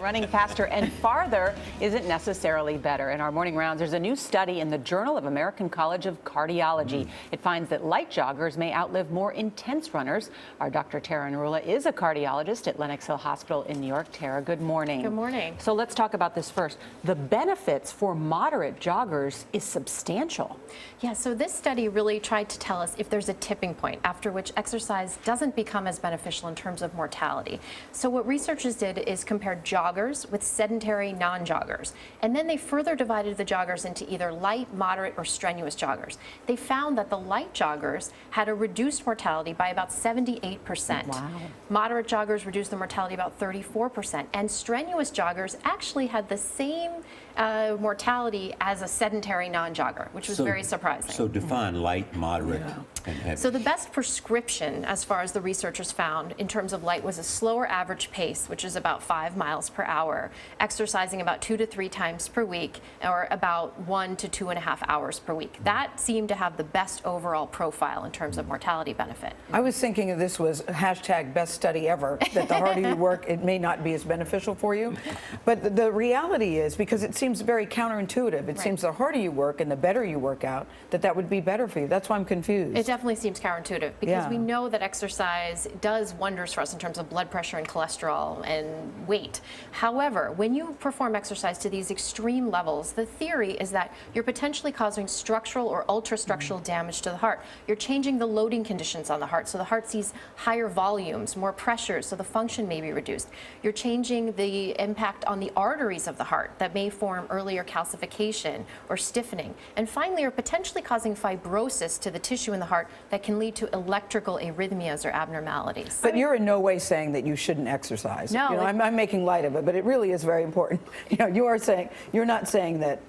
running faster and farther isn't necessarily better. In our morning rounds, there's a new study in the Journal of American College of Cardiology. It finds that light joggers may outlive more intense runners. Our Dr. Tara Narula is a cardiologist at Lenox Hill Hospital in New York. Tara, good morning. Good morning. So let's talk about this first. The benefits for moderate joggers is substantial. Yeah, so this study really tried to tell us if there's a tipping point after which exercise doesn't become as beneficial in terms of mortality. So what researchers did is compared joggers with sedentary non-joggers. And then they further divided the joggers into either light, moderate, or strenuous joggers. They found that the light joggers had a reduced mortality by about 78%. Wow. Moderate joggers reduced the mortality about 34%. And strenuous joggers actually had the same mortality as a sedentary non-jogger, which was very surprising. So define light, moderate, and heavy. So the best prescription, as far as the researchers found, in terms of light was a slower average pace, which is about 5 miles per hour, exercising about 2 to 3 times per week, or about 1 to 2.5 hours per week. That seemed to have the best overall profile in terms of mortality benefit. I was thinking of this was hashtag best study ever, that the harder you work, it may not be as beneficial for you. But the reality is, because it seems very counterintuitive, it seems the harder you work and the better you work out, that would be better for you. That's why I'm confused. It definitely seems counterintuitive because we know that exercise does wonders for us in terms of blood pressure and cholesterol and weight. However, when you perform exercise to these extreme levels, the theory is that you're potentially causing structural or ultrastructural damage to the heart. You're changing the loading conditions on the heart, so the heart sees higher volumes, more pressure, so the function may be reduced. You're changing the impact on the arteries of the heart that may form earlier calcification or stiffening. And finally, you're potentially causing fibrosis to the tissue in the heart that can lead to electrical arrhythmias or abnormalities. But you're in no way saying that you shouldn't exercise. No. You know, I'm making light of it, but it really is very important. You know, you're not saying that.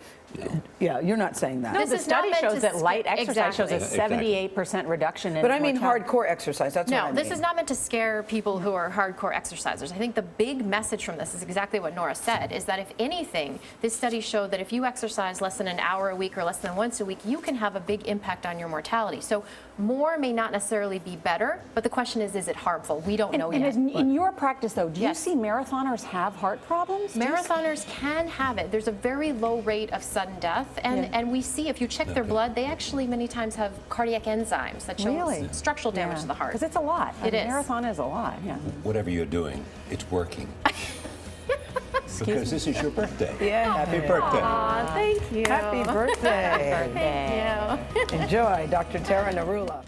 Yeah, you're not saying that. No, the study shows that light exercise shows a Exactly. 78% reduction in But I mean mortality. hardcore exercise. That's what I mean. No, this is not meant to scare people who are hardcore exercisers. I think the big message from this is exactly what Nora said, is that if anything, this study showed that if you exercise less than an hour a week or less than once a week, you can have a big impact on your mortality. So more may not necessarily be better, but the question is it harmful? We don't know yet. And in your practice, though, do you see marathoners have heart problems? Marathoners can have it. There's a very low rate of sudden death, and we see if you check their blood, they actually many times have cardiac enzymes that show structural damage to the heart. Because it's a lot. It is. A marathon is a lot. Yeah. Whatever you're doing, it's working. Because this is your birthday. Yeah. Happy birthday. Aw, thank you. Happy birthday. Thank you. Enjoy, Dr. Tara Narula.